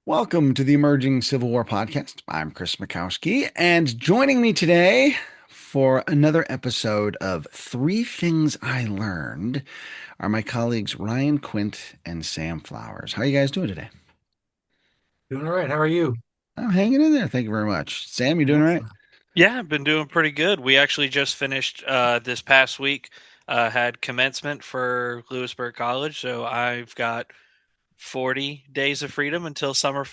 Welcome to the Emerging Civil War podcast. I'm Chris Mackowski, and joining me today for another episode of Three Things I Learned are my colleagues Ryan Quint and Sam Flowers. How are you guys doing today? Doing all right. How are you? I'm hanging in there. Thank you very much. Sam, you doing all right? Excellent. Yeah, I've been doing pretty good. We actually just finished this past week, had commencement for Lewisburg College, so I've got 40 days of freedom until summer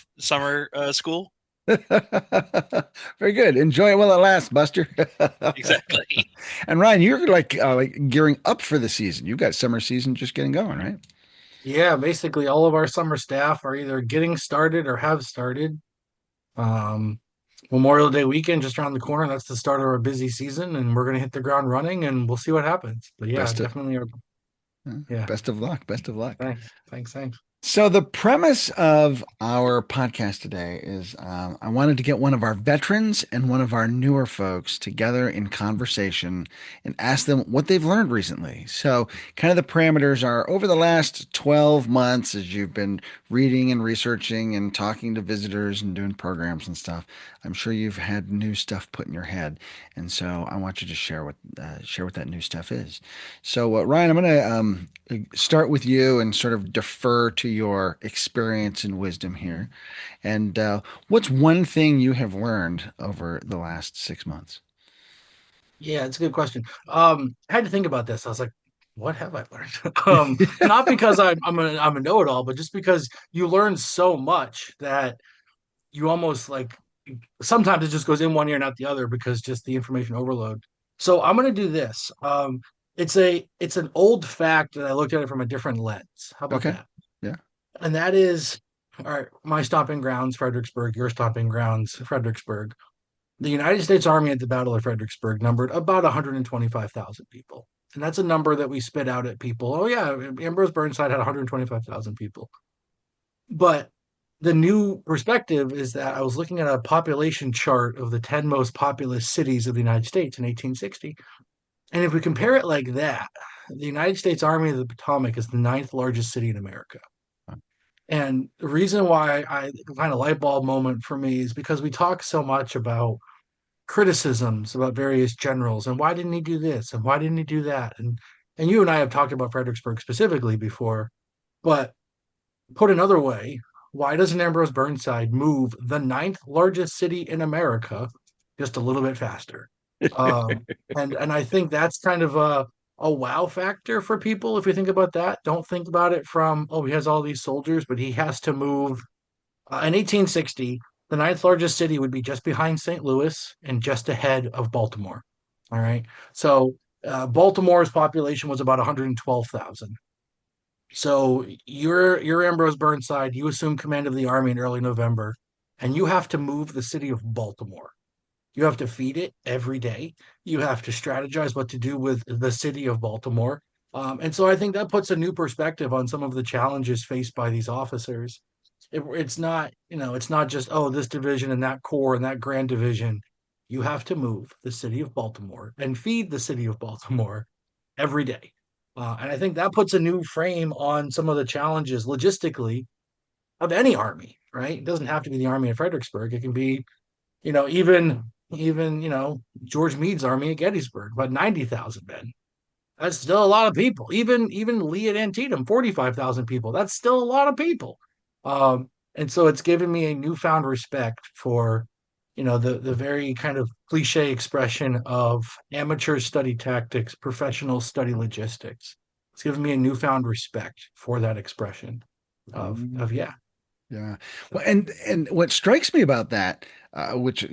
school. Very good. Enjoy it while it lasts, Buster. Exactly. And Ryan, you're like gearing up for the season. You've got summer season just getting going, right? Yeah, basically all of our summer staff are either getting started or have started. Um, Memorial Day weekend just around the corner. That's the start of our busy season, and we're gonna hit the ground running, and we'll see what happens. But yeah, Best of definitely. Yeah. best of luck. Best of luck. Thanks. Thanks. Thanks. So, the premise of our podcast today is I wanted to get one of our veterans and one of our newer folks together in conversation and ask them what they've learned recently. So, kind of the parameters are over the last 12 months, as you've been reading and researching and talking to visitors and doing programs and stuff, I'm sure you've had new stuff put in your head. And so, I want you to share what that new stuff is. So, Ryan, I'm going to start with you and sort of defer to your experience and wisdom here. And what's one thing you have learned over the last 6 months? Yeah, it's a good question. I had to think about this. I was like, what have I learned? Not because I'm a know-it-all, but just because you learn so much that you almost like sometimes it just goes in one ear, not the other, because just the information overload. So I'm gonna do this. It's an old fact that I looked at it from a different lens. How about Okay. that? Yeah. And that is, all right, my stomping grounds, Fredericksburg, your stomping grounds, Fredericksburg. The United States Army at the Battle of Fredericksburg numbered about 125,000 people. And that's a number that we spit out at people. Oh, yeah, Ambrose Burnside had 125,000 people. But the new perspective is that I was looking at a population chart of the 10 most populous cities of the United States in 1860. And if we compare it like that, the United States Army of the Potomac is the ninth largest city in America. And the reason why I kind of light bulb moment for me is because we talk so much about criticisms about various generals and why didn't he do this and why didn't he do that? And you and I have talked about Fredericksburg specifically before, but put another way, why doesn't Ambrose Burnside move the ninth largest city in America just a little bit faster? Um, and I think that's kind of a wow factor for people if you think about that. Don't think about it from, oh, he has all these soldiers, but he has to move. In 1860, the ninth largest city would be just behind St. Louis and just ahead of Baltimore. All right. So Baltimore's population was about 112,000. So you're Ambrose Burnside. You assume command of the army in early November, and you have to move the city of Baltimore. You have to feed it every day. You have to strategize what to do with the city of Baltimore. And so I think that puts a new perspective on some of the challenges faced by these officers. It's not, it's not just, oh, this division and that corps and that grand division. You have to move the city of Baltimore and feed the city of Baltimore every day. And I think that puts a new frame on some of the challenges logistically of any army, right? It doesn't have to be the army of Fredericksburg. It can be, even George Meade's army at Gettysburg, about 90,000 men. That's still a lot of people. Even Lee at Antietam, 45,000 people. That's still a lot of people. And so it's given me a newfound respect for, the very kind of cliche expression of amateurs study tactics, professionals study logistics. It's given me a newfound respect for that expression of Mm, yeah. yeah. Well, So and what strikes me about that, which,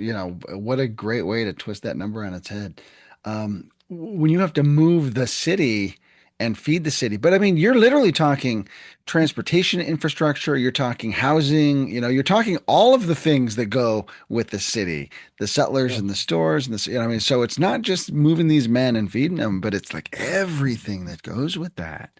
what a great way to twist that number on its head. When you have to move the city and feed the city. But I mean, you're literally talking transportation infrastructure, you're talking housing, you're talking all of the things that go with the city, the settlers yeah. and the stores and I mean, so it's not just moving these men and feeding them, but it's like everything that goes with that.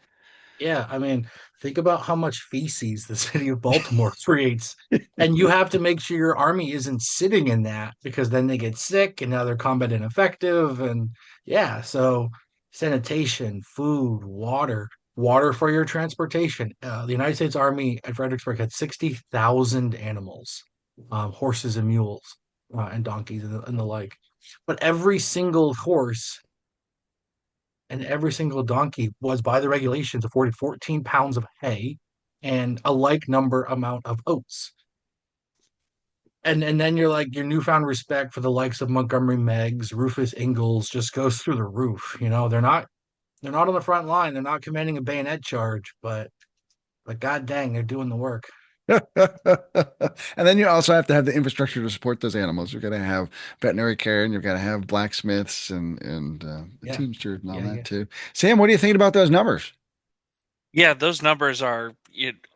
Yeah, I mean, think about how much feces the city of Baltimore creates. And you have to make sure your army isn't sitting in that because then they get sick and now they're combat ineffective. And yeah, so sanitation, food, water. Water for your transportation. The United States Army at Fredericksburg had 60,000 animals, horses and mules, and donkeys and the like. But every single horse and every single donkey was, by the regulations, afforded 14 pounds of hay and a like number amount of oats. And then you're like your newfound respect for the likes of Montgomery Meggs, Rufus Ingalls just goes through the roof. They're not on the front line. They're not commanding a bayonet charge, but god dang, they're doing the work. And then you also have to have the infrastructure to support those animals. You've got to have veterinary care, and you've got to have blacksmiths and the Yeah, teamsters and all yeah, that yeah. too. Sam, what do you think about those numbers? Yeah, those numbers are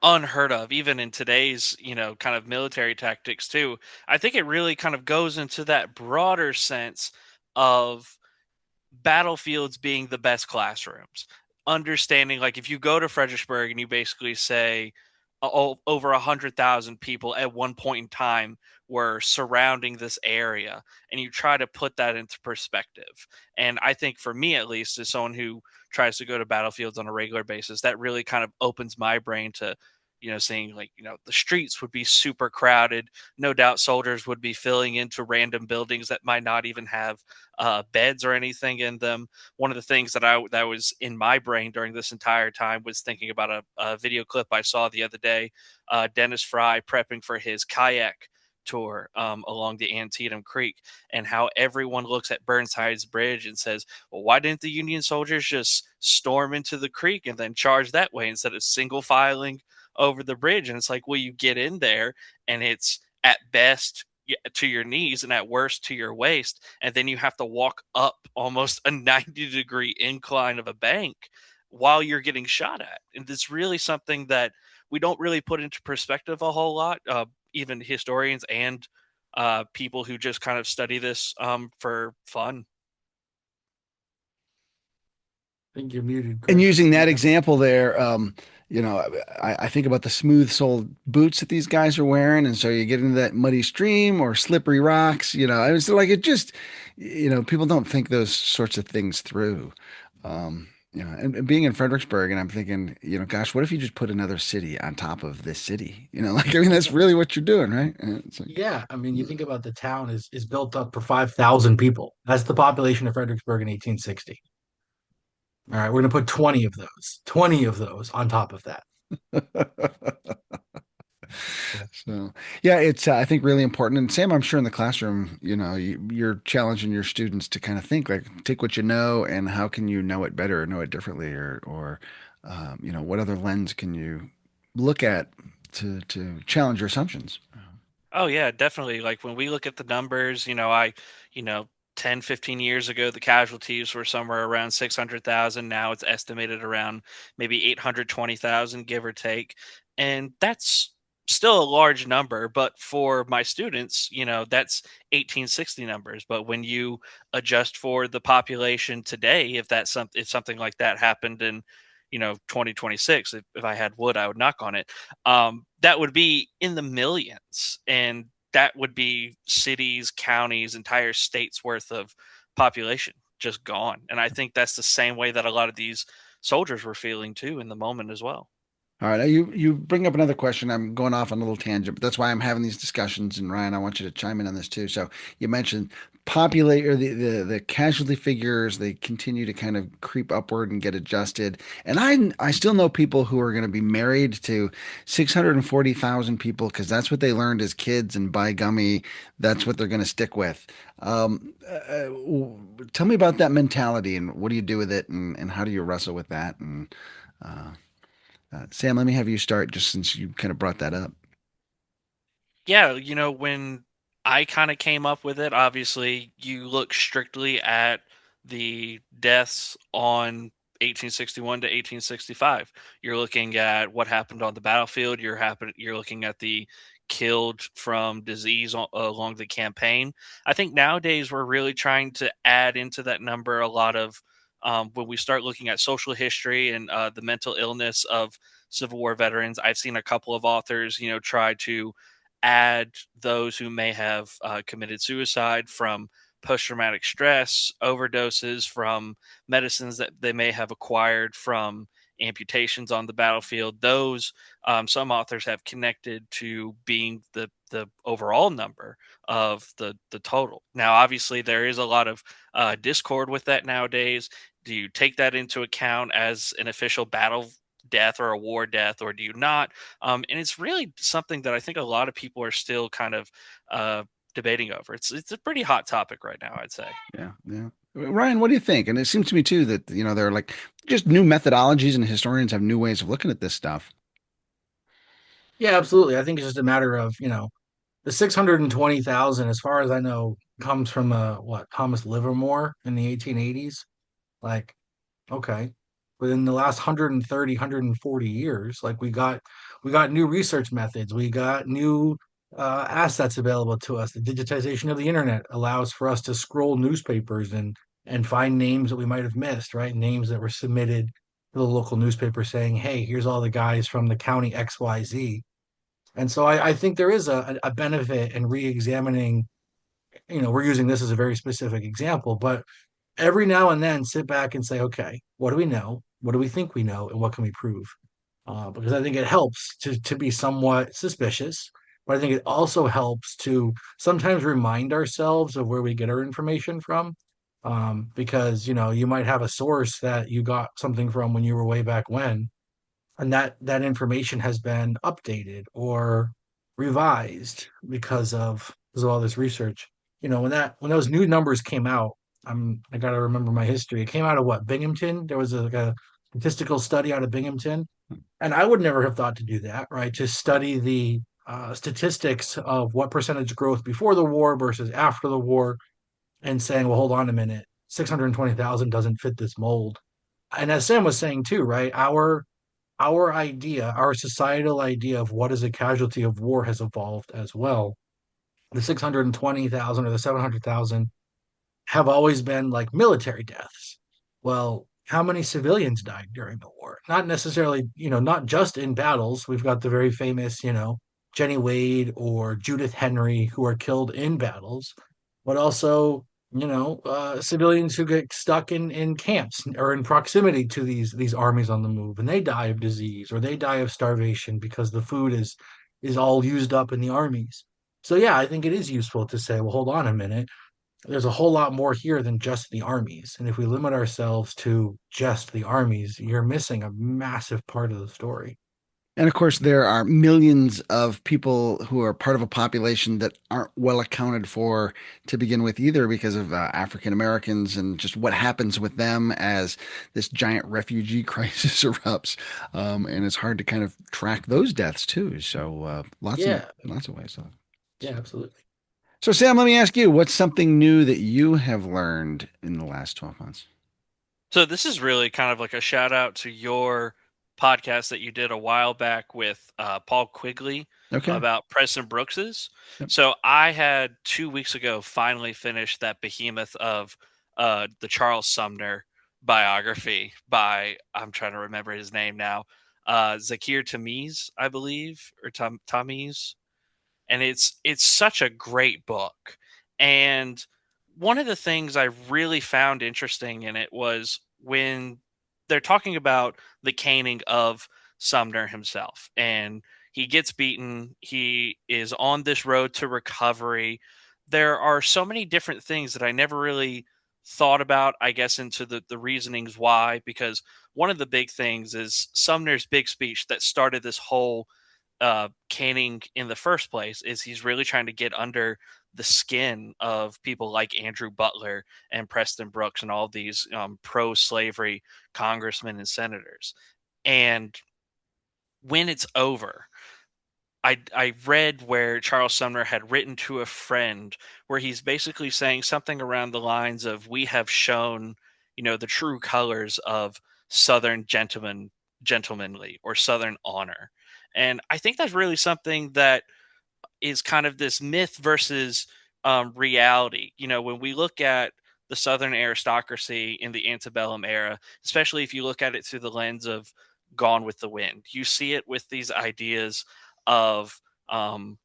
unheard of, even in today's, kind of military tactics too. I think it really kind of goes into that broader sense of battlefields being the best classrooms. Understanding, like, if you go to Fredericksburg and you basically say over 100,000 people at one point in time were surrounding this area, and you try to put that into perspective. And I think for me, at least, as someone who tries to go to battlefields on a regular basis, that really kind of opens my brain to, seeing, like, the streets would be super crowded. No doubt soldiers would be filling into random buildings that might not even have beds or anything in them. One of the things that was in my brain during this entire time was thinking about a video clip I saw the other day. Dennis Fry prepping for his kayak tour along the Antietam Creek, and how everyone looks at Burnside's bridge and says, "Well, why didn't the Union soldiers just storm into the creek and then charge that way instead of single filing over the bridge?" And it's like, well, you get in there and it's at best to your knees and at worst to your waist, and then you have to walk up almost a 90-degree incline of a bank while you're getting shot at. And it's really something that we don't really put into perspective a whole lot, even historians and people who just kind of study this for fun. I think you're muted, And Chris. using that Yeah. example there, you know, I think about the smooth soled boots that these guys are wearing. And so you get into that muddy stream or slippery rocks, and it's like it just, people don't think those sorts of things through. And being in Fredericksburg, and I'm thinking, gosh, what if you just put another city on top of this city? Like, I mean, that's really what you're doing, right? And it's like, Yeah, I mean, you think about the town is built up for 5,000 people. That's the population of Fredericksburg in 1860. All right, we're going to put 20 of those on top of that. Yeah. So, yeah, it's I think really important. And Sam, I'm sure in the classroom, you're challenging your students to kind of think like, take what you know and how can you know it better or know it differently, or what other lens can you look at to challenge your assumptions. Oh yeah, definitely. Like when we look at the numbers, you know, 10, 15 years ago, the casualties were somewhere around 600,000. Now it's estimated around maybe 820,000, give or take. And that's still a large number, but for my students, that's 1860 numbers. But when you adjust for the population today, if something like that happened in, 2026, if I had wood, I would knock on it, that would be in the millions. And that would be cities, counties, entire states worth of population just gone. And I think that's the same way that a lot of these soldiers were feeling too in the moment as well. All right, you bring up another question. I'm going off on a little tangent, but that's why I'm having these discussions. And Ryan, I want you to chime in on this too. So you mentioned populate or the casualty figures. They continue to kind of creep upward and get adjusted. And I still know people who are going to be married to 640,000 people because that's what they learned as kids, and by gummy, that's what they're going to stick with. Tell me about that mentality and what do you do with it, and how do you wrestle with that? And uh, Sam, let me have you start just since you kind of brought that up. Yeah, when I kind of came up with it, obviously you look strictly at the deaths on 1861 to 1865. You're looking at what happened on the battlefield. You're looking at the killed from disease along the campaign. I think nowadays we're really trying to add into that number a lot of, when we start looking at social history and the mental illness of Civil War veterans. I've seen a couple of authors, try to add those who may have committed suicide from post traumatic stress, overdoses, from medicines that they may have acquired from amputations on the battlefield. Those some authors have connected to being the overall number of the total. Now, obviously, there is a lot of discord with that nowadays. Do you take that into account as an official battle death or a war death, or do you not? And it's really something that I think a lot of people are still kind of debating over. It's a pretty hot topic right now, I'd say. Yeah, yeah. Ryan, what do you think? And it seems to me too that there are like just new methodologies, and historians have new ways of looking at this stuff. Yeah, absolutely. I think it's just a matter of, the 620,000, as far as I know, comes from Thomas Livermore in the 1880s. Like, okay. But in the last 130, 140 years, like we got new research methods, we got new assets available to us. The digitization of the internet allows for us to scroll newspapers and find names that we might have missed, right? Names that were submitted to the local newspaper saying, hey, here's all the guys from the county XYZ. And so I think there is a benefit in re-examining, we're using this as a very specific example, but every now and then sit back and say, okay, what do we know? What do we think we know? And what can we prove? Because I think it helps to be somewhat suspicious, but I think it also helps to sometimes remind ourselves of where we get our information from. Because, you might have a source that you got something from when you were way back when, and that information has been updated or revised because of all this research. When those new numbers came out, I got to remember my history. It came out of what, Binghamton? There was like a statistical study out of Binghamton, and I would never have thought to do that, right? To study the statistics of what percentage growth before the war versus after the war, and saying, well, hold on a minute, 620,000 doesn't fit this mold. And as Sam was saying too, right? Our societal idea of what is a casualty of war has evolved as well. The 620,000 or the 700,000 have always been like military deaths. Well, how many civilians died during the war? Not necessarily, not just in battles. We've got the very famous, Jenny Wade or Judith Henry who are killed in battles, but also, civilians who get stuck in camps or in proximity to these armies on the move, and they die of disease or they die of starvation because the food is all used up in the armies. So yeah, I think it is useful to say, well, hold on a minute, there's a whole lot more here than just the armies. And if we limit ourselves to just the armies, you're missing a massive part of the story. And of course, there are millions of people who are part of a population that aren't well accounted for to begin with either because of African Americans and just what happens with them as this giant refugee crisis erupts. And it's hard to kind of track those deaths too. So Yeah, lots of ways. yeah, absolutely. So Sam, let me ask you, what's something new that you have learned in the last 12 months? So this is really kind of like a shout out to your podcast that you did a while back with Paul Quigley Okay. about Preston Brooks's. Yep. So I had 2 weeks ago finally finished that behemoth of the Charles Sumner biography by, I'm trying to remember his name now, Zakir Tamiz, I believe, or Tamiz, and it's such a great book. And one of the things I really found interesting in it was when they're talking about the caning of Sumner himself, and he gets beaten, he is on this road to recovery. There are so many different things that I never really thought about, I guess, into the reasonings why, because one of the big things is Sumner's big speech that started this whole caning in the first place is he's really trying to get under the skin of people like Andrew Butler and Preston Brooks and all these pro-slavery congressmen and senators. And when it's over, I read where Charles Sumner had written to a friend where he's basically saying something around the lines of, "We have shown, the true colors of Southern gentlemanly or Southern honor." And I think that's really something that is kind of this myth versus reality. When we look at the Southern aristocracy in the antebellum era, especially if you look at it through the lens of Gone with the Wind, you see it with these ideas of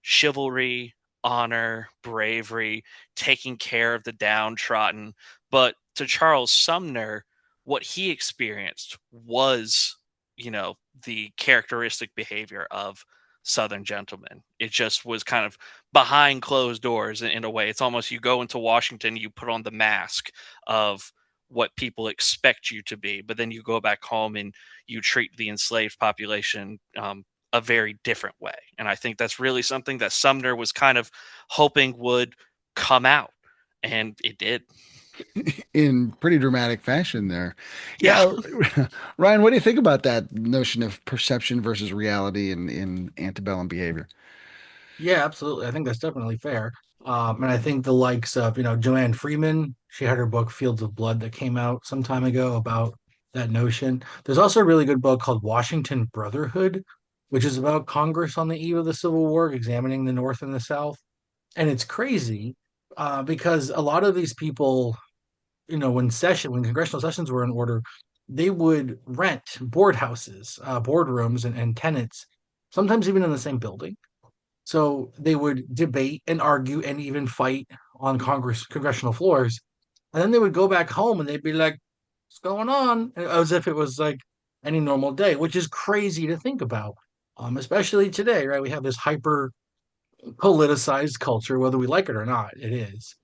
chivalry, honor, bravery, taking care of the downtrodden. But to Charles Sumner, what he experienced was the characteristic behavior of Southern gentlemen. It just was kind of behind closed doors in a way. It's almost you go into Washington, you put on the mask of what people expect you to be, but then you go back home and you treat the enslaved population a very different way. And I think that's really something that Sumner was kind of hoping would come out, and it did. In pretty dramatic fashion there. Yeah. Yeah, Ryan, what do you think about that notion of perception versus reality in antebellum behavior? Yeah, absolutely. I think that's definitely fair. And I think the likes of, Joanne Freeman, she had her book Fields of Blood that came out some time ago about that notion. There's also a really good book called Washington Brotherhood, which is about Congress on the eve of the Civil War, examining the North and the South. And it's crazy because a lot of these people, when congressional sessions were in order, they would rent board houses, boardrooms, and tenants, sometimes even in the same building. So they would debate and argue and even fight on congressional floors. And then they would go back home and they'd be like, "What's going on?" As if it was like any normal day, which is crazy to think about. Especially today, right? We have this hyper politicized culture, whether we like it or not, it is.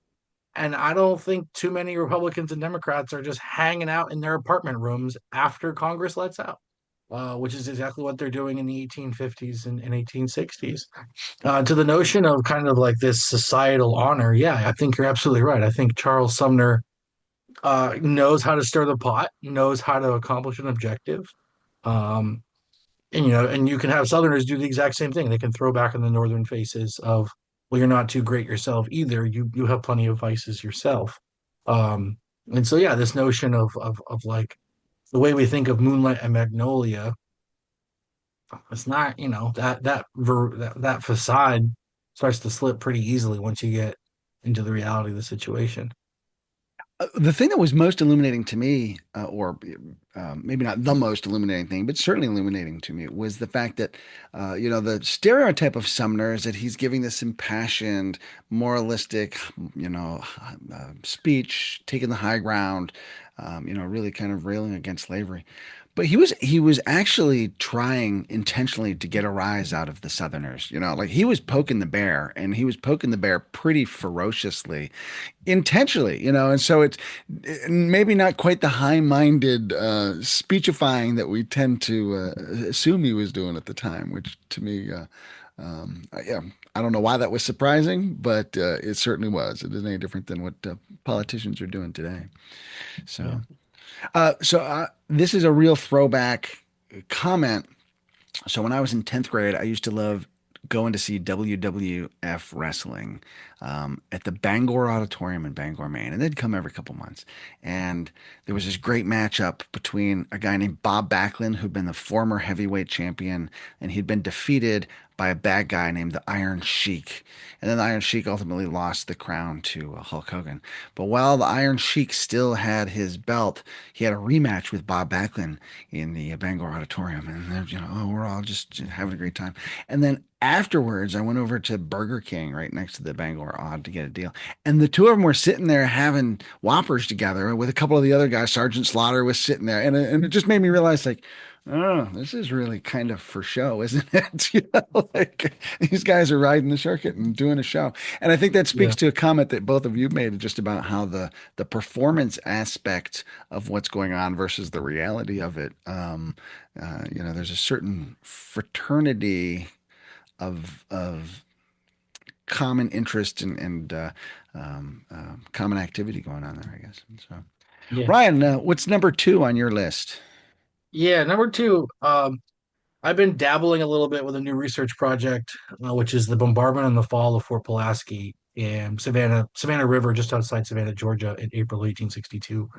And I don't think too many Republicans and Democrats are just hanging out in their apartment rooms after Congress lets out, which is exactly what they're doing in the 1850s and 1860s. To the notion of kind of like this societal honor, yeah, I think you're absolutely right. I think Charles Sumner knows how to stir the pot, knows how to accomplish an objective. Um, and you can have Southerners do the exact same thing. They can throw back in the Northern faces of, well, you're not too great yourself either. You have plenty of vices yourself. Um, and so yeah, this notion of like the way we think of Moonlight and Magnolia, it's not, that facade starts to slip pretty easily once you get into the reality of the situation. The thing that was most illuminating to me, or maybe not the most illuminating thing, but certainly illuminating to me, was the fact that, the stereotype of Sumner is that he's giving this impassioned, moralistic, speech, taking the high ground, really kind of railing against slavery. But he was actually trying intentionally to get a rise out of the Southerners. Like he was poking the bear, and he was poking the bear pretty ferociously intentionally, and so it's maybe not quite the high-minded speechifying that we tend to assume he was doing at the time, which to me, yeah, I don't know why that was surprising, but it certainly was. It isn't any different than what politicians are doing today. Yeah. So this is a real throwback comment. So when I was in 10th grade, I used to love going to see WWF wrestling at the Bangor Auditorium in Bangor, Maine. And they'd come every couple months. And there was this great matchup between a guy named Bob Backlund, who'd been the former heavyweight champion, and he'd been defeated by a bad guy named the Iron Sheik. And then the Iron Sheik ultimately lost the crown to Hulk Hogan. But while the Iron Sheik still had his belt, he had a rematch with Bob Backlund in the Bangor Auditorium. And they're, we're all just having a great time. And then afterwards, I went over to Burger King right next to the Bangor Odd to get a deal. And the two of them were sitting there having Whoppers together with a couple of the other guys. Sergeant Slaughter was sitting there. And it just made me realize, like, oh, this is really kind of for show, isn't it? Like these guys are riding the circuit and doing a show. And I think that speaks Yeah. to a comment that both of you made just about how the performance aspect of what's going on versus the reality of it. There's a certain fraternity of common interest and common activity going on there, I guess. So, Yeah. Ryan, what's number two on your list? Yeah. Number two, I've been dabbling a little bit with a new research project, which is the bombardment and the fall of Fort Pulaski in Savannah River, just outside Savannah, Georgia, in April 1862.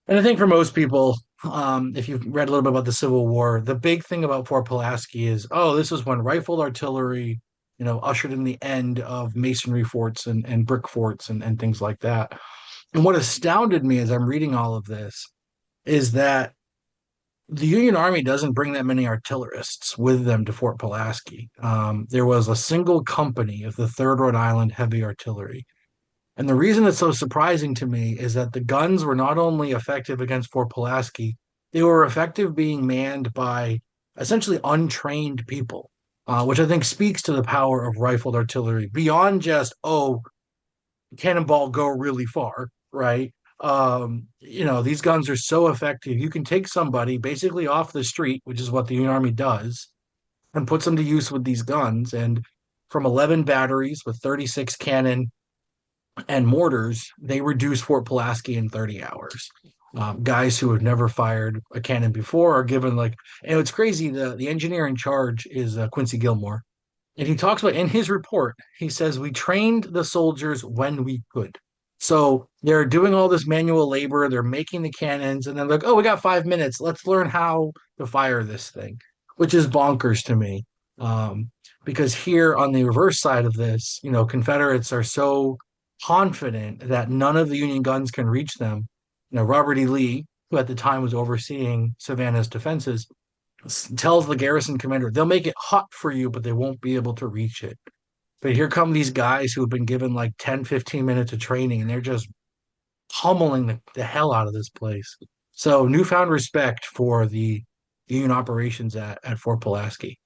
And I think for most people, if you've read a little bit about the Civil War, the big thing about Fort Pulaski is, oh, this is when rifled artillery, ushered in the end of masonry forts and brick forts and things like that. And what astounded me as I'm reading all of this is that the Union Army doesn't bring that many artillerists with them to Fort Pulaski. There was a single company of the 3rd Rhode Island Heavy Artillery. And the reason it's so surprising to me is that the guns were not only effective against Fort Pulaski, they were effective being manned by essentially untrained people, which I think speaks to the power of rifled artillery beyond just, oh, cannonball go really far, right? These guns are so effective. You can take somebody basically off the street, which is what the Union Army does, and puts them to use with these guns. And from 11 batteries with 36 cannon and mortars, they reduced Fort Pulaski in 30 hours. Guys who have never fired a cannon before are given like, and it's crazy. The engineer in charge is Quincy Gilmore, and he talks about in his report, he says, we trained the soldiers when we could. So they're doing all this manual labor, they're making the cannons, and then like, oh, we got 5 minutes. Let's learn how to fire this thing, which is bonkers to me. Um, because here on the reverse side of this, Confederates are so confident that none of the Union guns can reach them. Robert E. Lee, who at the time was overseeing Savannah's defenses, tells the garrison commander, they'll make it hot for you, but they won't be able to reach it. But here come these guys who have been given like 10, 15 minutes of training, and they're just pummeling the hell out of this place. So newfound respect for the Union operations at Fort Pulaski.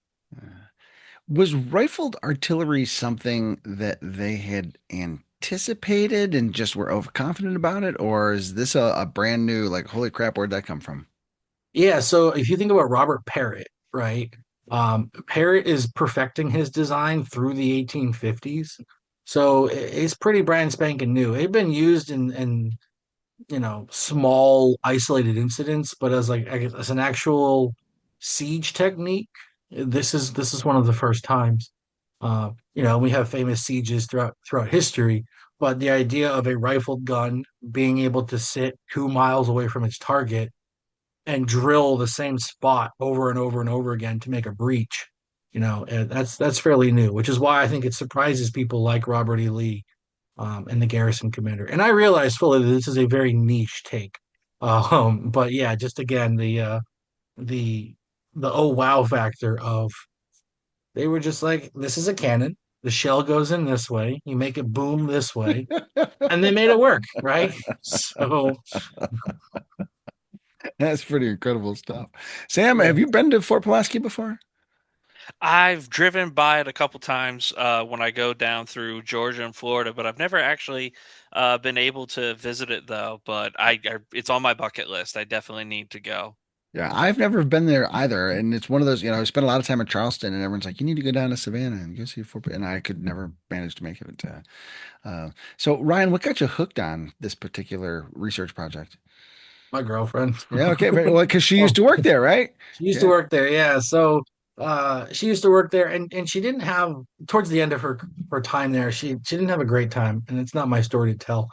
Was rifled artillery something that they had anticipated and just were overconfident about it, or is this a brand new, like, holy crap, where'd that come from? Yeah, so if you think about Robert Parrott, right? Parrott is perfecting his design through the 1850s. So it's pretty brand spanking new. It had been used in small isolated incidents, but as like I guess, as an actual siege technique, this is one of the first times. We have famous sieges throughout history, but the idea of a rifled gun being able to sit 2 miles away from its target and drill the same spot over and over and over again to make a breach, that's fairly new, which is why I think it surprises people like Robert E. Lee, and the garrison commander. And I realize fully that this is a very niche take. But yeah, just again the the oh wow factor of they were just like, this is a cannon. The shell goes in this way. You make it boom this way, and they made it work, right? So That's pretty incredible stuff. Sam, yeah, have you been to Fort Pulaski before? I've driven by it a couple times when I go down through Georgia and Florida, but I've never actually been able to visit it though. But it's on my bucket list. I definitely need to go. Yeah, I've never been there either, and it's one of those, I spent a lot of time in Charleston, and everyone's like, "You need to go down to Savannah and go see Fort," and I could never manage to make it. So Ryan, what got you hooked on this particular research project? my girlfriend. Yeah, okay, well, because she used Well, to work there, right? she used to Yeah. work there, yeah. So she used to work there, and she didn't have towards the end of her time there, she didn't have a great time, and it's not my story to tell.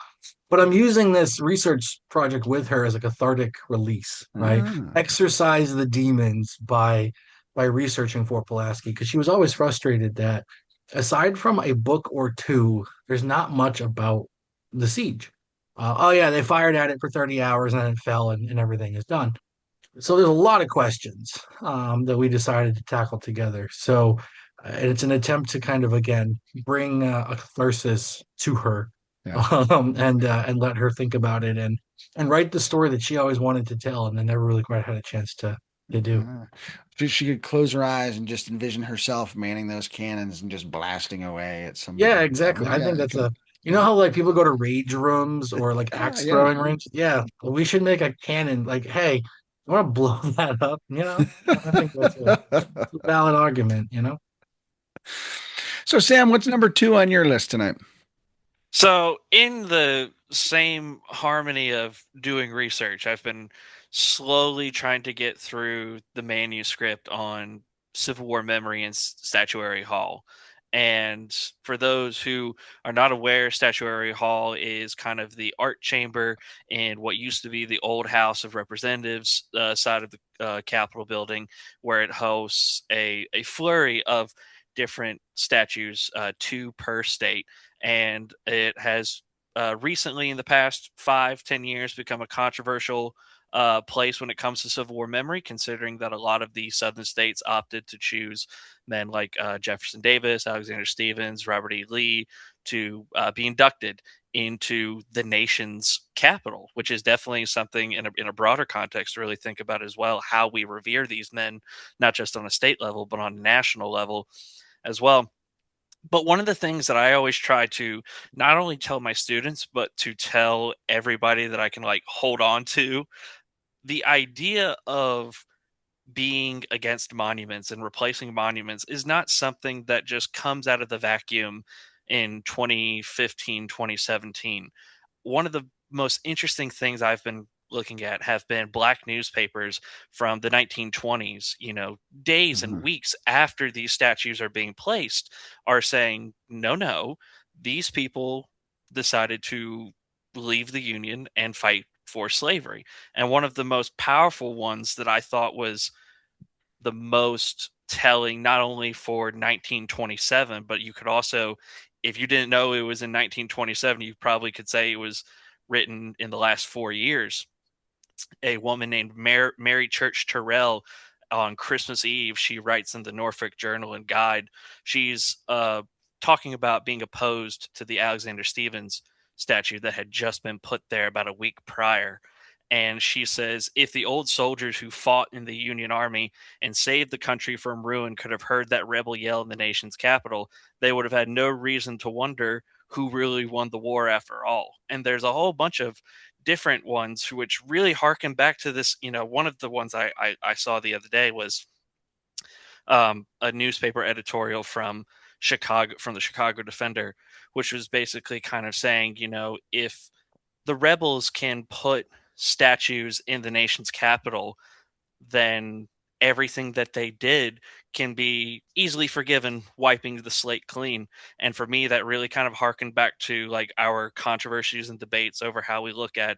But I'm using this research project with her as a cathartic release, right? Ah. Exercise the demons by researching Fort Pulaski, because she was always frustrated that aside from a book or two, there's not much about the siege. Oh yeah, they fired at it for 30 hours and then it fell and everything is done. So there's a lot of questions that we decided to tackle together. So it's an attempt to kind of again bring a catharsis to her, Yeah. and let her think about it and write the story that she always wanted to tell and then never really quite had a chance to do. Ah. She could close her eyes and just envision herself manning those cannons and just blasting away at Yeah, somebody. exactly. I Yeah, think I that's can. how like people go to rage rooms or like Ah, axe yeah. throwing range. Yeah, we should make a cannon. Like, hey, you want to blow that up? I think that's a valid argument. So, Sam, what's number two on your list tonight? So, in the same harmony of doing research, I've been slowly trying to get through the manuscript on Civil War memory and Statuary Hall. And for those who are not aware, Statuary Hall is kind of the art chamber in what used to be the old House of Representatives side of the Capitol building, where it hosts a flurry of different statues, two per state, and it has recently, in the past 5-10 years, become a controversial place when it comes to Civil War memory, considering that a lot of the Southern states opted to choose men like Jefferson Davis, Alexander Stephens, Robert E. Lee to be inducted into the nation's capital, which is definitely something in a broader context to really think about as well, how we revere these men, not just on a state level, but on a national level as well. But one of the things that I always try to not only tell my students, but to tell everybody that I can like hold on to, the idea of being against monuments and replacing monuments is not something that just comes out of the vacuum in 2015, 2017. One of the most interesting things I've been looking at have been black newspapers from the 1920s, days and Mhm. weeks after these statues are being placed, are saying, no, no, these people decided to leave the Union and fight for slavery. And one of the most powerful ones that I thought was the most telling, not only for 1927, but you could also, if you didn't know it was in 1927, you probably could say it was written in the last 4 years. A woman named Mary Church Terrell, on Christmas Eve, she writes in the Norfolk Journal and Guide. She's talking about being opposed to the Alexander Stephens statue that had just been put there about a week prior. And she says, if the old soldiers who fought in the Union Army and saved the country from ruin could have heard that rebel yell in the nation's capital, they would have had no reason to wonder who really won the war after all. And there's a whole bunch of different ones which really harken back to this. One of the ones I saw the other day was a newspaper editorial from Chicago, from the Chicago Defender, which was basically kind of saying, if the rebels can put statues in the nation's capital, then everything that they did can be easily forgiven, wiping the slate clean. And for me, that really kind of harkened back to like our controversies and debates over how we look at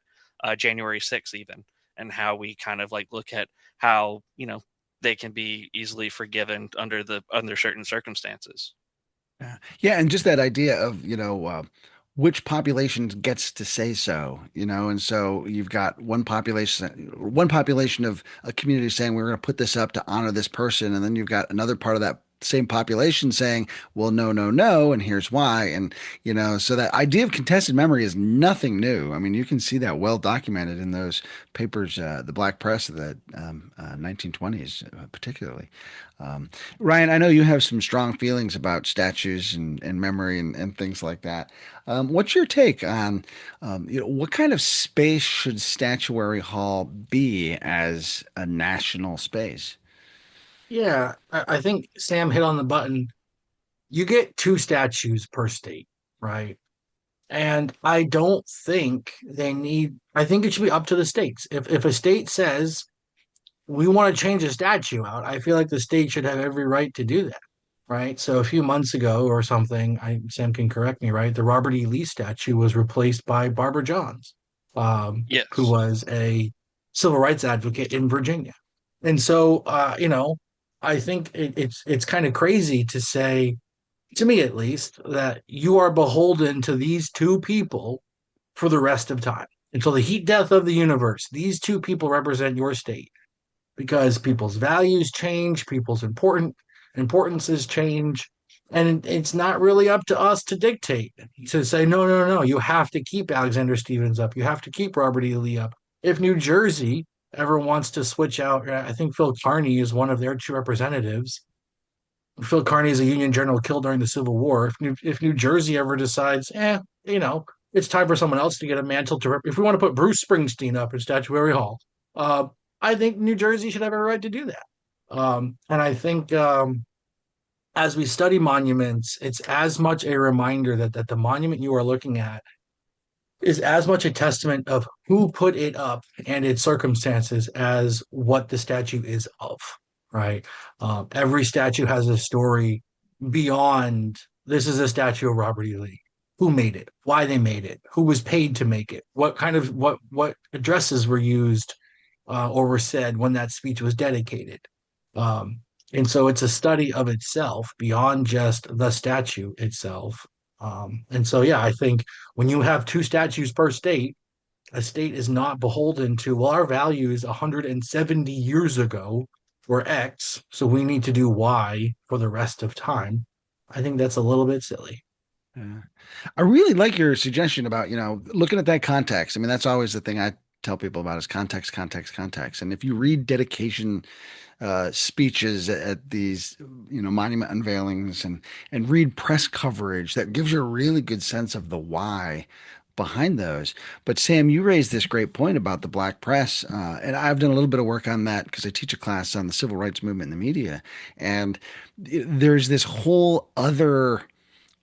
January 6th, even, and how we kind of like look at how, they can be easily forgiven under certain circumstances. Yeah. Yeah, and just that idea of, which population gets to say so, and so you've got one population of a community saying we're going to put this up to honor this person, and then you've got another part of that same population saying, well, no, no, no, and here's why. And, so that idea of contested memory is nothing new. I mean, you can see that well documented in those papers, the Black Press of the 1920s, particularly. Um, Ryan, I know you have some strong feelings about statues and memory and things like that. What's your take on, what kind of space should Statuary Hall be as a national space? Yeah, I think Sam hit on the button. You get two statues per state, right? And I don't think I think it should be up to the states. If a state says we want to change a statue out, I feel like the state should have every right to do that, right? So a few months ago or something, Sam can correct me, right? The Robert E. Lee statue was replaced by Barbara Johns, who Yes. was a civil rights advocate in Virginia. And so, I think it's kind of crazy to say, to me at least, that you are beholden to these two people for the rest of time until the heat death of the universe. These two people represent your state because people's values change, people's importances change, and it's not really up to us to dictate, to say no, no, no, you have to keep Alexander Stevens up, you have to keep Robert E. Lee up. If New Jersey ever wants to switch out, I think Phil Kearney is one of their two representatives. Phil Kearney is a Union general killed during the Civil War. If New Jersey ever decides, it's time for someone else to get a mantle if we want to put Bruce Springsteen up in Statuary Hall, uh, I think New Jersey should have a right to do that. And I think as we study monuments, it's as much a reminder that the monument you are looking at is as much a testament of who put it up and its circumstances as what the statue is of, right? Every statue has a story beyond this is a statue of Robert E. Lee. Who made it? Why they made it? Who was paid to make it? What kind of what addresses were used or were said when that speech was dedicated? Um, and so it's a study of itself beyond just the statue itself. And so, yeah, I think when you have two statues per state, A state is not beholden to, well, our values 170 years ago were X, so we need to do Y for the rest of time. I think that's a little bit silly. Yeah. I really like your suggestion about, looking at that context. I mean, that's always the thing I tell people about is context, context, context. And if you read dedication speeches at these, monument unveilings and read press coverage, that gives you a really good sense of the why behind those. But Sam, you raised this great point about the black press, and I've done a little bit of work on that because I teach a class on the civil rights movement in the media, and there's this whole other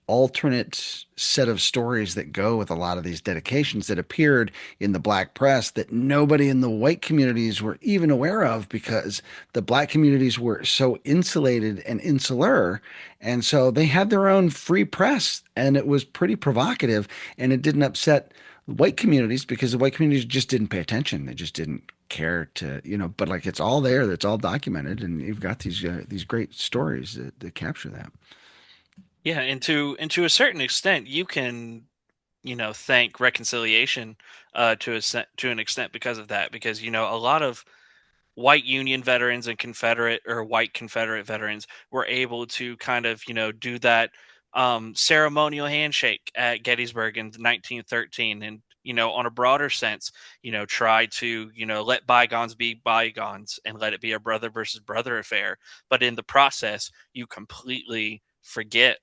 alternate set of stories that go with a lot of these dedications that appeared in the black press that nobody in the white communities were even aware of because the black communities were so insulated and insular. And so they had their own free press and it was pretty provocative and it didn't upset white communities because the white communities just didn't pay attention. They just didn't care to, but like it's all there, it's all documented and you've got these great stories that capture that. Yeah, and to a certain extent, you can, thank reconciliation to an extent because of that. Because a lot of white Union veterans and Confederate or white Confederate veterans were able to kind of, do that ceremonial handshake at Gettysburg in 1913, and on a broader sense, try to, let bygones be bygones and let it be a brother versus brother affair. But in the process, you completely forget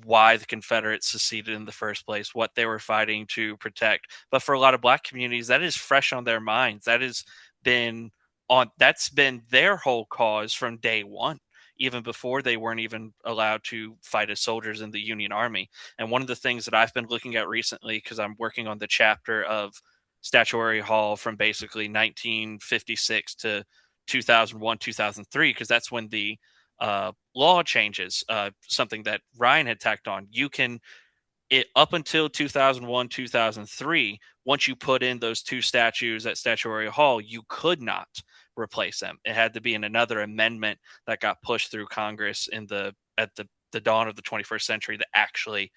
why the Confederates seceded in the first place, what they were fighting to protect. But for a lot of black communities, that is fresh on their minds. Been that's been their whole cause from day one, even before they weren't even allowed to fight as soldiers in the Union Army. And one of the things that I've been looking at recently, because I'm working on the chapter of Statuary Hall from basically 1956 to 2001, 2003, because that's when the law changes, something that Ryan had tacked on. You can, it up until 2001, 2003, once you put in those two statues at Statuary Hall, you could not replace them. It had to be in another amendment that got pushed through Congress at the dawn of the 21st century to actually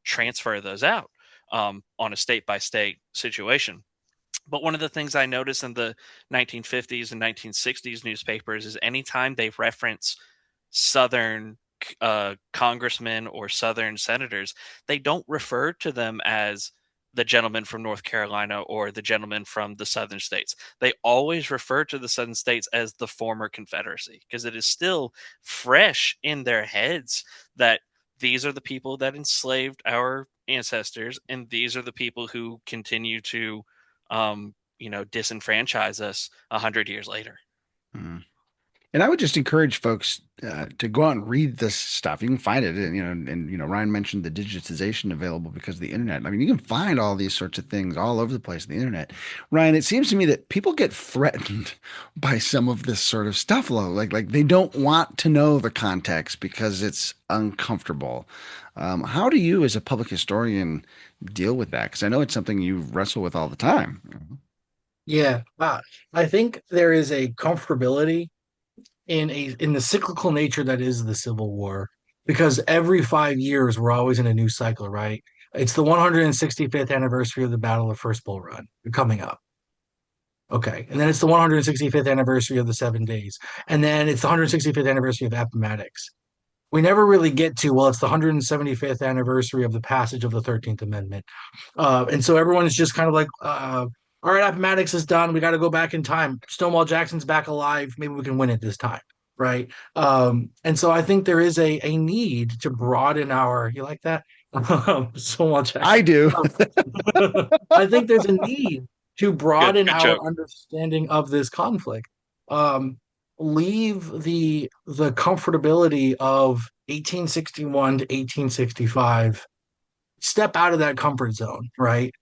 transfer those out on a state by state situation. But one of the things I noticed in the 1950s and 1960s newspapers is anytime they reference Southern congressmen or Southern senators, they don't refer to them as the gentleman from North Carolina or the gentleman from the Southern states. They always refer to the Southern states as the former Confederacy because it is still fresh in their heads that these are the people that enslaved our ancestors, and these are the people who continue to, disenfranchise us 100 years later. Mm. And I would just encourage folks to go out and read this stuff. You can find it, and Ryan mentioned the digitization available because of the internet. I mean, you can find all these sorts of things all over the place on the internet. Ryan, it seems to me that people get threatened by some of this sort of stuff, though. Like they don't want to know the context because it's uncomfortable. How do you, as a public historian, deal with that? Because I know it's something you wrestle with all the time. Yeah, I think there is a comfortability in the cyclical nature that is the Civil War, because every 5 years we're always in a new cycle, right? It's the 165th anniversary of the Battle of First Bull Run coming up. Okay. And then it's the 165th anniversary of the 7 Days. And then it's the 165th anniversary of Appomattox. We never really get to, well, it's the 175th anniversary of the passage of the 13th Amendment. And so everyone's just kind of like, all right, Appomattox is done. We got to go back in time. Stonewall Jackson's back alive. Maybe we can win it this time. Right. And so I think there is a need to broaden our, you like that? Stonewall I Jackson. do. I think there's a need to Good, broaden good our joke. understanding of this conflict. Um, Leave the comfortability of 1861 to 1865, step out of that comfort zone, right?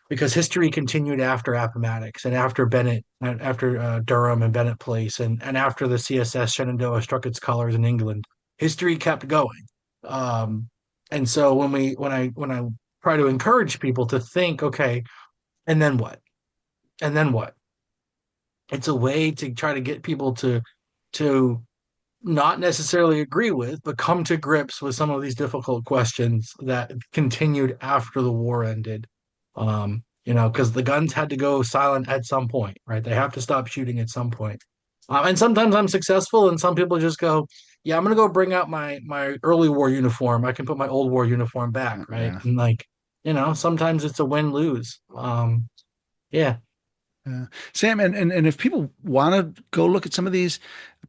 Because history continued after Appomattox and after Bennett, after Durham and Bennett Place, and after the CSS Shenandoah struck its colors in England. History kept going. Um, and so when I try to encourage people to think, okay, and then what? And then what? It's a way to try to get people to not necessarily agree with, but come to grips with some of these difficult questions that continued after the war ended. because the guns had to go silent at some point, right? They have to stop shooting at some point. And sometimes I'm successful, and some people just go, "Yeah, I'm gonna go bring out my early war uniform. I can put my old war uniform back, right?" Yeah. And like, sometimes it's a win-lose. Yeah. Yeah. Sam, and if people want to go look at some of these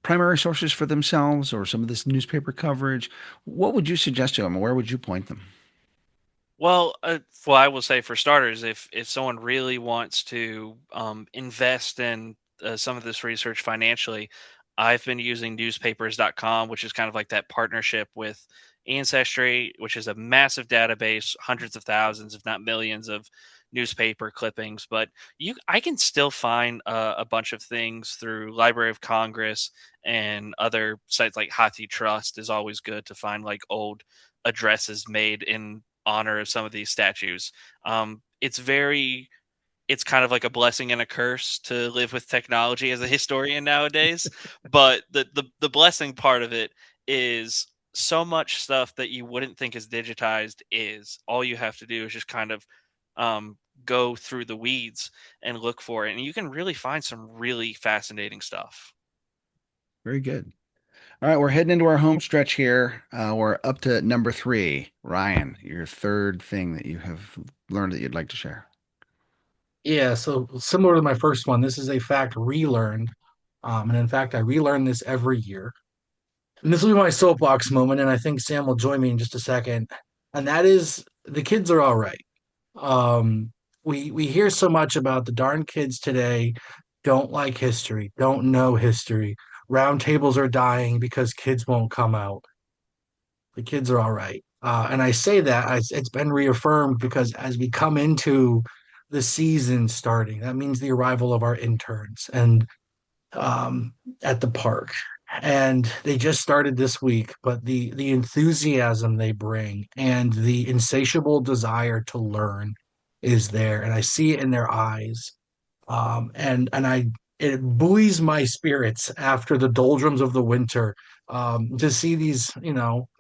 primary sources for themselves or some of this newspaper coverage, what would you suggest to them? Where would you point them? Well, well, I will say for starters, if someone really wants to invest in some of this research financially, I've been using newspapers.com, which is kind of like that partnership with Ancestry, which is a massive database, hundreds of thousands, if not millions, of newspaper clippings. But I can still find a bunch of things through Library of Congress and other sites like Hathi Trust is always good to find like old addresses made in honor of some of these statues. It's kind of like a blessing and a curse to live with technology as a historian nowadays. But the blessing part of it is so much stuff that you wouldn't think is digitized is. All you have to do is just kind of go through the weeds and look for it, and you can really find some really fascinating stuff. Very good. All right, we're heading into our home stretch here. We're up to number three. Ryan, your third thing that you have learned that you'd like to share. Yeah, so similar to my first one, this is a fact relearned. And in fact, I relearn this every year. And this will be my soapbox moment, and I think Sam will join me in just a second. And that is the kids are all right. Um, we hear so much about the darn kids today don't like history, don't know history. Round tables are dying because kids won't come out. The kids are all right. And I say that it's been reaffirmed because as we come into the season starting, that means the arrival of our interns and at the park. And they just started this week, but the enthusiasm they bring and the insatiable desire to learn is there, and I see it in their eyes. And I it buoys my spirits after the doldrums of the winter to see these,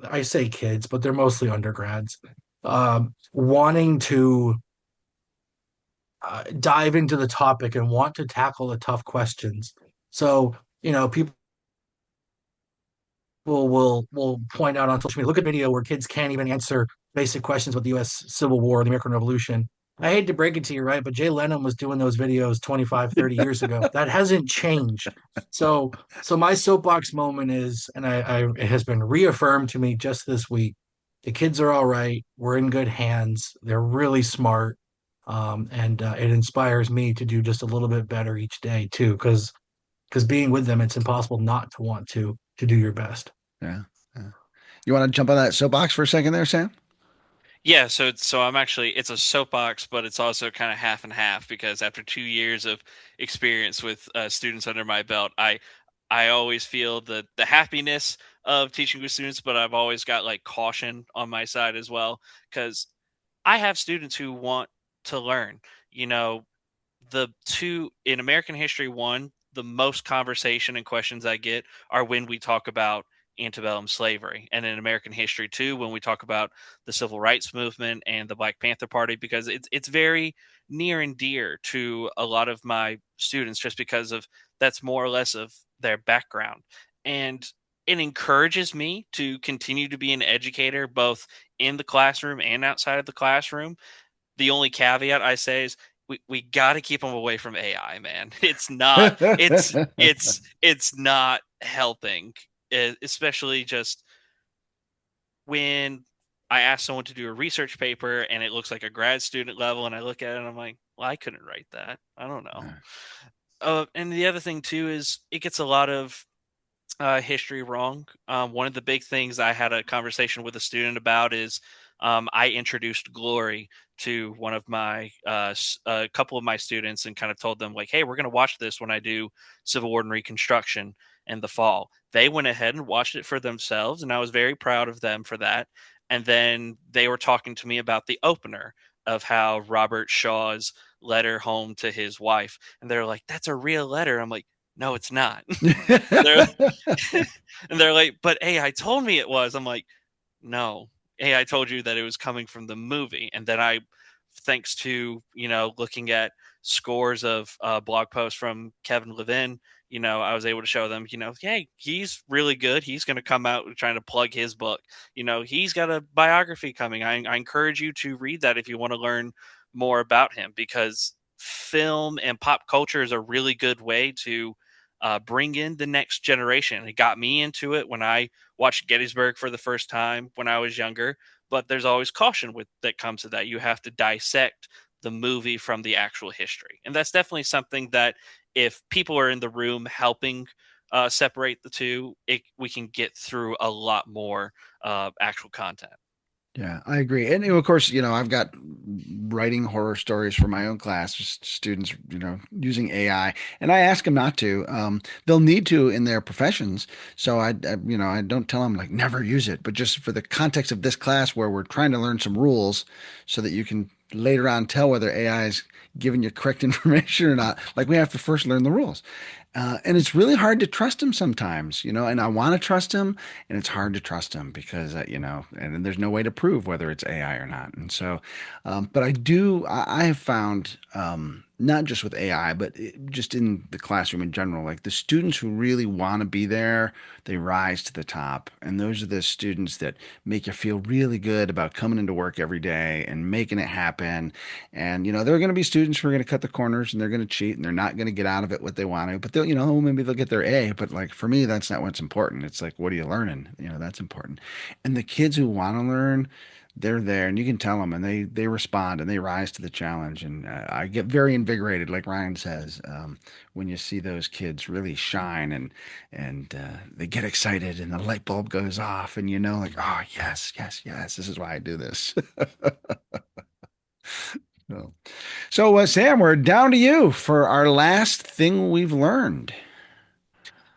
I say kids, but they're mostly undergrads, wanting to dive into the topic and want to tackle the tough questions. So, people will point out on social media, look at video where kids can't even answer basic questions about the U.S. Civil War, the American Revolution. I hate to break it to you, right? But Jay Leno was doing those videos 25, 30 years ago. That hasn't changed. So my soapbox moment is, and it has been reaffirmed to me just this week. The kids are all right. We're in good hands. They're really smart. And it inspires me to do just a little bit better each day too, because being with them, it's impossible not to want to do your best. Yeah. Yeah. You want to jump on that soapbox for a second there, Sam? Yeah, so I'm actually it's a soapbox, but it's also kind of half and half because after 2 years of experience with students under my belt, I always feel the happiness of teaching with students, but I've always got like caution on my side as well because I have students who want to learn. You know, the two in American history, one, the most conversation and questions I get are when we talk about antebellum slavery. And in American history, too, when we talk about the civil rights movement and the Black Panther Party, because it's very near and dear to a lot of my students just because of that's more or less of their background. And it encourages me to continue to be an educator both in the classroom and outside of the classroom. The only caveat I say is we got to keep them away from AI, man. It's not it's not helping, especially just when I ask someone to do a research paper and it looks like a grad student level, and I look at it and I'm like, well, I couldn't write that. I don't know. And the other thing too is it gets a lot of history wrong. One of the big things I had a conversation with a student about is I introduced glory to one of my a couple of my students and kind of told them like, hey, we're going to watch this when I do Civil War and Reconstruction in the fall. They went ahead and watched it for themselves, and I was very proud of them for that. And then they were talking to me about the opener of how Robert Shaw's letter home to his wife, and they're like, that's a real letter. I'm like, no, it's not. And they're and they're like, but AI told me it was. I'm like, no, AI told you that it was coming from the movie. And then I thanks to looking at scores of blog posts from Kevin Levin, I was able to show them, hey, he's really good. He's going to come out trying to plug his book. He's got a biography coming. I encourage you to read that if you want to learn more about him, because film and pop culture is a really good way to bring in the next generation. It got me into it when I watched Gettysburg for the first time when I was younger, but there's always caution with that comes to that. You have to dissect the movie from the actual history, and that's definitely something that if people are in the room helping separate the two, we can get through a lot more actual content. Yeah, I agree. And of course, I've got writing horror stories for my own class, just students, using AI, and I ask them not to. They'll need to in their professions. So I don't tell them like never use it, but just for the context of this class where we're trying to learn some rules so that you can later on tell whether AI is giving you correct information or not. Like we have to first learn the rules. And it's really hard to trust him sometimes, and I want to trust him, and it's hard to trust him because, and there's no way to prove whether it's AI or not. And so, but I have found, not just with AI, but just in the classroom in general, like the students who really want to be there, they rise to the top. And those are the students that make you feel really good about coming into work every day and making it happen. And, there are going to be students who are going to cut the corners and they're going to cheat and they're not going to get out of it what they want to, but they'll, maybe they'll get their A. But like for me, that's not what's important. It's like, what are you learning? That's important. And the kids who want to learn, they're there and you can tell them and they respond and they rise to the challenge. And I get very invigorated, like Ryan says, when you see those kids really shine and they get excited and the light bulb goes off and like, oh, yes, yes, yes, this is why I do this. So, Sam, we're down to you for our last thing we've learned.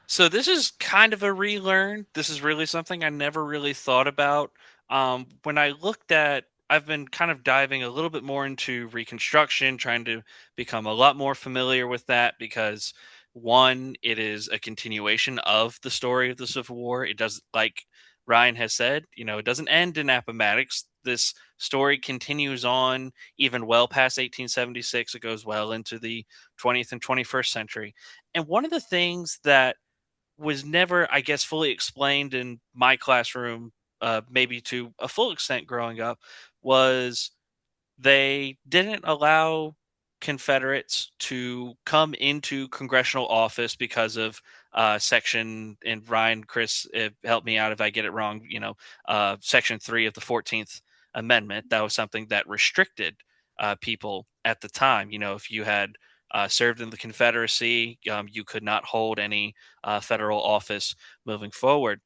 So this is kind of a relearn. This is really something I never really thought about. When I looked at, I've been kind of diving a little bit more into Reconstruction, trying to become a lot more familiar with that because one, it is a continuation of the story of the Civil War. It does, like Ryan has said, it doesn't end in Appomattox. This story continues on even well past 1876. It goes well into the 20th and 21st century. And one of the things that was never, I guess, fully explained in my classroom, maybe to a full extent growing up, was they didn't allow Confederates to come into congressional office because of section, and Ryan, Chris, help me out if I get it wrong, section 3 of the 14th Amendment. That was something that restricted people at the time. If you had served in the Confederacy, you could not hold any federal office moving forward.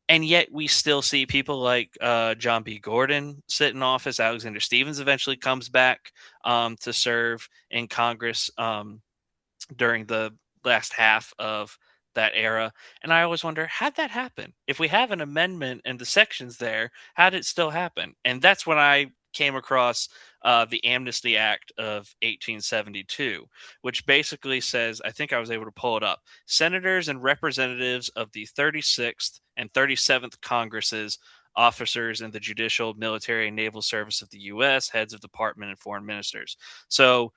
And yet we still see people like John B. Gordon sit in office. Alexander Stephens eventually comes back to serve in Congress during the last half of that era. And I always wonder, how'd that happen? If we have an amendment and the sections there, how did it still happen? And that's when I came across the Amnesty Act of 1872, which basically says, I think I was able to pull it up, senators and representatives of the 36th and 37th Congresses, officers in the judicial, military, and naval service of the U.S., heads of department, and foreign ministers. So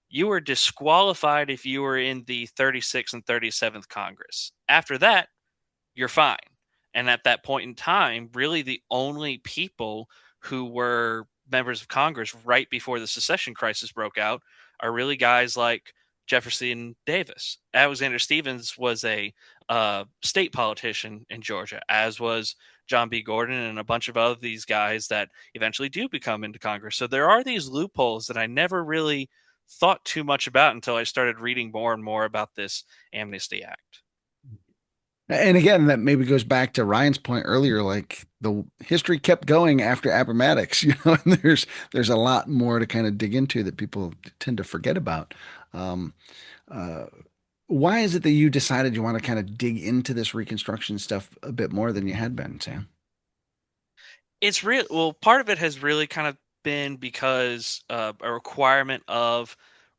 you were disqualified if you were in the 36th and 37th Congress. After that, you're fine. And at that point in time, really the only people who were members of Congress right before the secession crisis broke out are really guys like Jefferson Davis. Alexander Stephens was a state politician in Georgia, as was John B. Gordon and a bunch of other these guys that eventually do become into Congress. So there are these loopholes that I never really thought too much about until I started reading more and more about this Amnesty Act. And again, that maybe goes back to Ryan's point earlier, like the history kept going after Appomattox, and there's a lot more to kind of dig into that people tend to forget about. Um, uh, why is it that you decided you want to kind of dig into this Reconstruction stuff a bit more than you had been, Sam? It's real. Well, part of it has really kind of been because a requirement of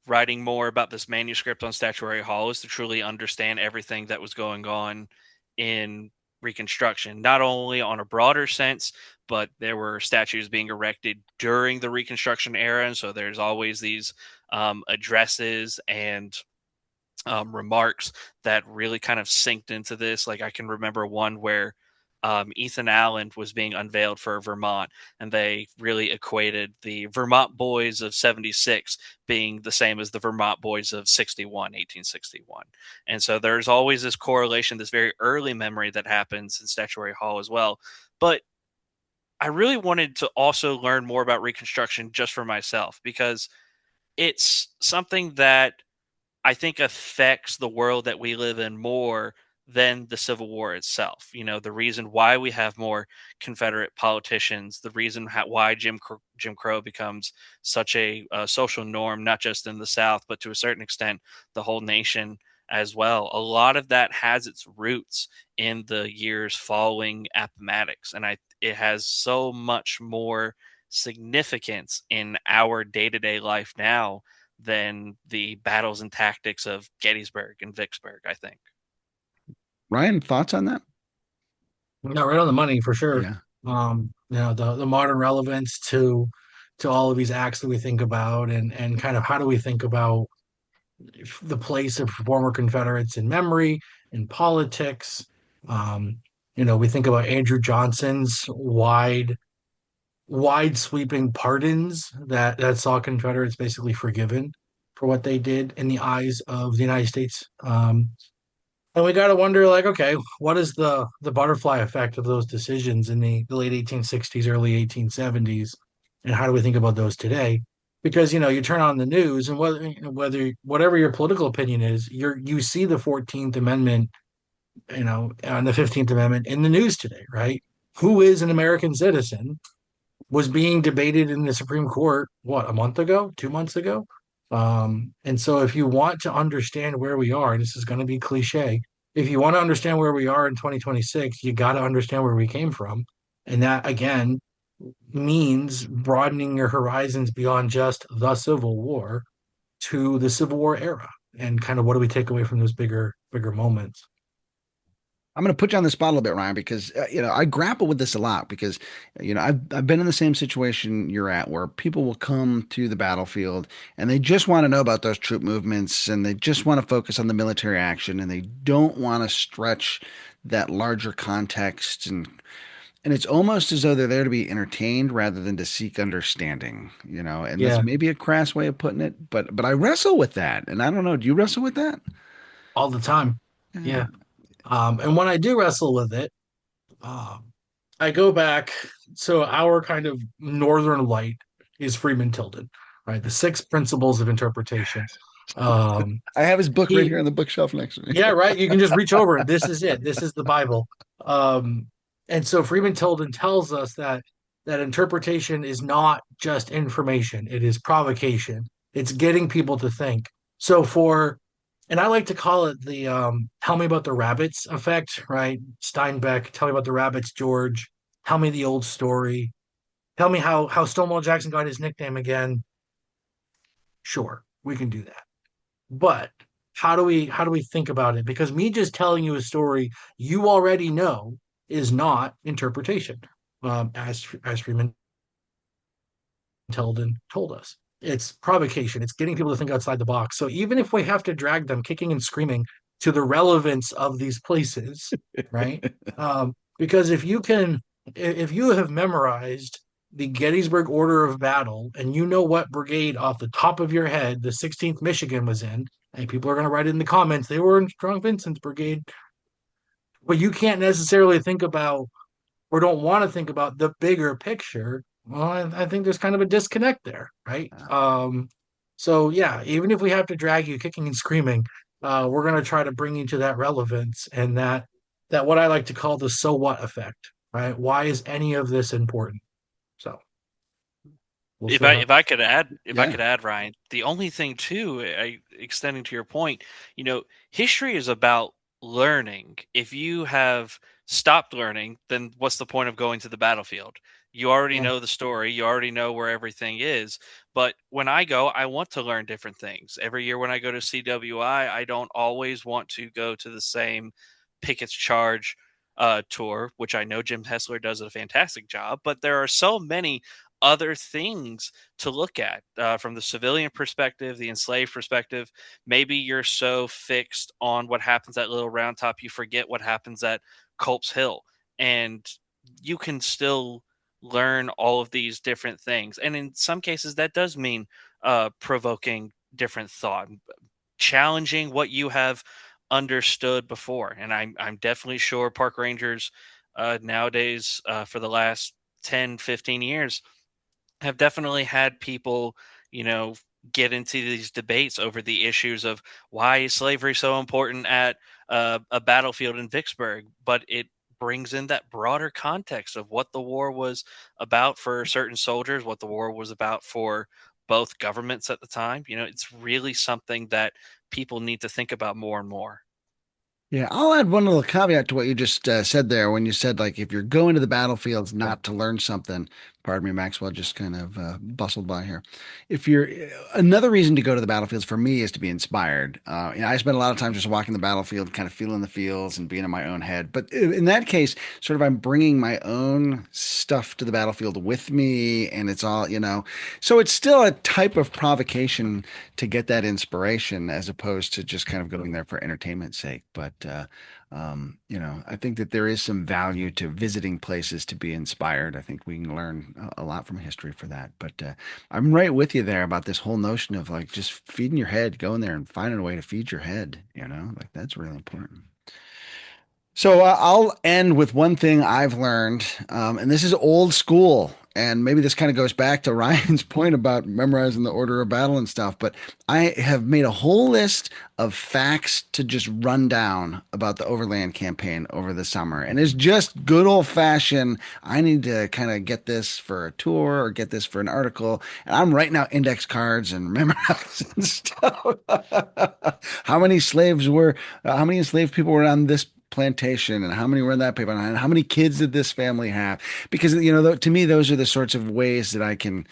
writing more about this manuscript on Statuary Hall is to truly understand everything that was going on in Reconstruction, not only on a broader sense, but there were statues being erected during the Reconstruction era. And so there's always these addresses and remarks that really kind of synced into this. Like I can remember one where Ethan Allen was being unveiled for Vermont, and they really equated the Vermont boys of '76 being the same as the Vermont boys of 1861. And so there's always this correlation, this very early memory that happens in Statuary Hall as well. But I really wanted to also learn more about Reconstruction just for myself because it's something that I think affects the world that we live in more than the Civil War itself. You know, the reason why we have more Confederate politicians, the reason why Jim Crow becomes such a social norm, not just in the South, but to a certain extent, the whole nation as well. A lot of that has its roots in the years following Appomattox, and it has so much more significance in our day to day life now than the battles and tactics of Gettysburg and Vicksburg, I think. Ryan, thoughts on that? No, right on the money for sure. Yeah. The modern relevance to all of these acts that we think about, and kind of how do we think about the place of former Confederates in memory, in politics. Um, we think about Andrew Johnson's wide sweeping pardons that saw Confederates basically forgiven for what they did in the eyes of the United States. And we got to wonder, like, okay, what is the butterfly effect of those decisions in the late 1860s, early 1870s, and how do we think about those today? Because you turn on the news, and whether whatever your political opinion is, you see the 14th Amendment, and the 15th Amendment in the news today, right? Who is an American citizen was being debated in the Supreme Court, what, a month ago, 2 months ago? And so if you want to understand where we are, and this is going to be cliche, if you want to understand where we are in 2026, you got to understand where we came from. And that, again, means broadening your horizons beyond just the Civil War to the Civil War era. And kind of what do we take away from those bigger moments? I'm going to put you on the spot a little bit, Ryan, because I grapple with this a lot because I've been in the same situation you're at, where people will come to the battlefield and they just want to know about those troop movements and they just want to focus on the military action and they don't want to stretch that larger context, and it's almost as though they're there to be entertained rather than to seek understanding, and that's Yeah, maybe a crass way of putting it, but I wrestle with that, and I don't know, do you wrestle with that? all the time. Yeah. Yeah. And when I do wrestle with it, um, I go back. So our kind of northern light is Freeman Tilden, right? The six principles of interpretation. Um, I have his book right he, here on the bookshelf next to me. yeah, right. You can just reach over it. This is it. This is the Bible. Um, and so Freeman Tilden tells us that interpretation is not just information; it is provocation. It's getting people to think. So and I like to call it the "tell me about the rabbits" effect, right? Steinbeck, tell me about the rabbits, George. Tell me the old story. Tell me how Stonewall Jackson got his nickname again. Sure, we can do that. But how do we think about it? Because me just telling you a story you already know is not interpretation, as Freeman Tilden told us. It's provocation. It's getting people to think outside the box. So even if we have to drag them kicking and screaming to the relevance of these places, right? Because if you have memorized the Gettysburg Order of Battle and you know what brigade off the top of your head the 16th Michigan was in, and people are going to write it in the comments, they were in Strong Vincent's brigade, but you can't necessarily think about or don't want to think about the bigger picture, well, I think there's kind of a disconnect there, right? So yeah, even if we have to drag you kicking and screaming, we're going to try to bring you to that relevance and that what I like to call the so what effect, right? Why is any of this important? So we'll If see I how. if I could add, Yeah. Ryan, the only thing too, extending to your point, history is about learning. If you have stopped learning, then what's the point of going to the battlefield? You already Yeah, know the story, you already know where everything is. But when I go, I want to learn different things. Every year when I go to CWI, I don't always want to go to the same Pickett's Charge tour, which I know Jim Hessler does a fantastic job, but there are so many other things to look at from the civilian perspective, the enslaved perspective. Maybe you're so fixed on what happens at Little Round Top, you forget what happens at Culp's Hill. And you can still learn all of these different things. And in some cases, that does mean provoking different thought, challenging what you have understood before. And I'm definitely sure park rangers nowadays, for the last 10, 15 years, have definitely had people, you know, get into these debates over the issues of why is slavery so important at a battlefield in Vicksburg, but it brings in that broader context of what the war was about for certain soldiers, what the war was about for both governments at the time. You know, it's really something that people need to think about more and more. Yeah, I'll add one little caveat to what you just said there when you said, like, if you're going to the battlefields not to learn something, pardon me, Maxwell just kind of bustled by here. If you're Another reason to go to the battlefields for me is to be inspired. I spend a lot of time just walking the battlefield, kind of feeling the feels and being in my own head. But in that case, sort of I'm bringing my own stuff to the battlefield with me, and it's all, so it's still a type of provocation to get that inspiration as opposed to just kind of going there for entertainment's sake. But I think that there is some value to visiting places to be inspired. I think we can learn a lot from history for that. But I'm right with you there about this whole notion of like just feeding your head, going there and finding a way to feed your head, like that's really important. So I'll end with one thing I've learned, and this is old school. And maybe this kind of goes back to Ryan's point about memorizing the order of battle and stuff. But I have made a whole list of facts to just run down about the Overland campaign over the summer. And it's just good old fashioned. I need to kind of get this for a tour or get this for an article. And I'm writing out index cards and memorizing stuff. How many enslaved people were on this plantation and how many were in that paper and how many kids did this family have, because to me those are the sorts of ways that I can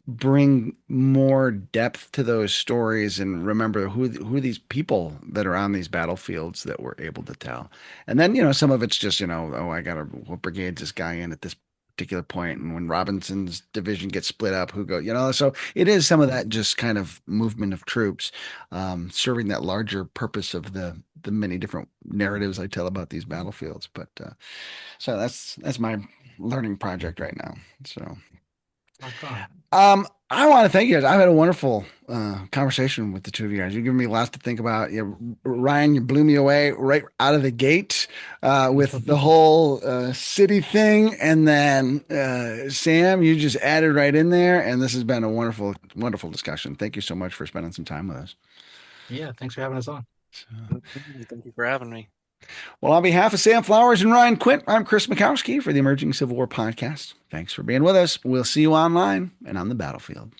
bring more depth to those stories and remember who these people that are on these battlefields that we're able to tell. And then some of it's just oh, I gotta, what brigade's this guy in at this particular point, and when Robinson's division gets split up, who go, so it is some of that just kind of movement of troops, serving that larger purpose of the many different narratives I tell about these battlefields. But so that's my learning project right now. So Rock on. I want to thank you guys. I've had a wonderful conversation with the two of you guys. You've given me lots to think about. Ryan, you blew me away right out of the gate with the whole city thing, and then Sam, you just added right in there, and this has been a wonderful, wonderful discussion. Thank you so much for spending some time with us. Yeah, thanks for having us on. So, Thank you for having me. well, on behalf of Sam Flowers and Ryan Quint, I'm Chris Mackowski for the Emerging Civil War podcast. Thanks for being with us. We'll see you online and on the battlefield.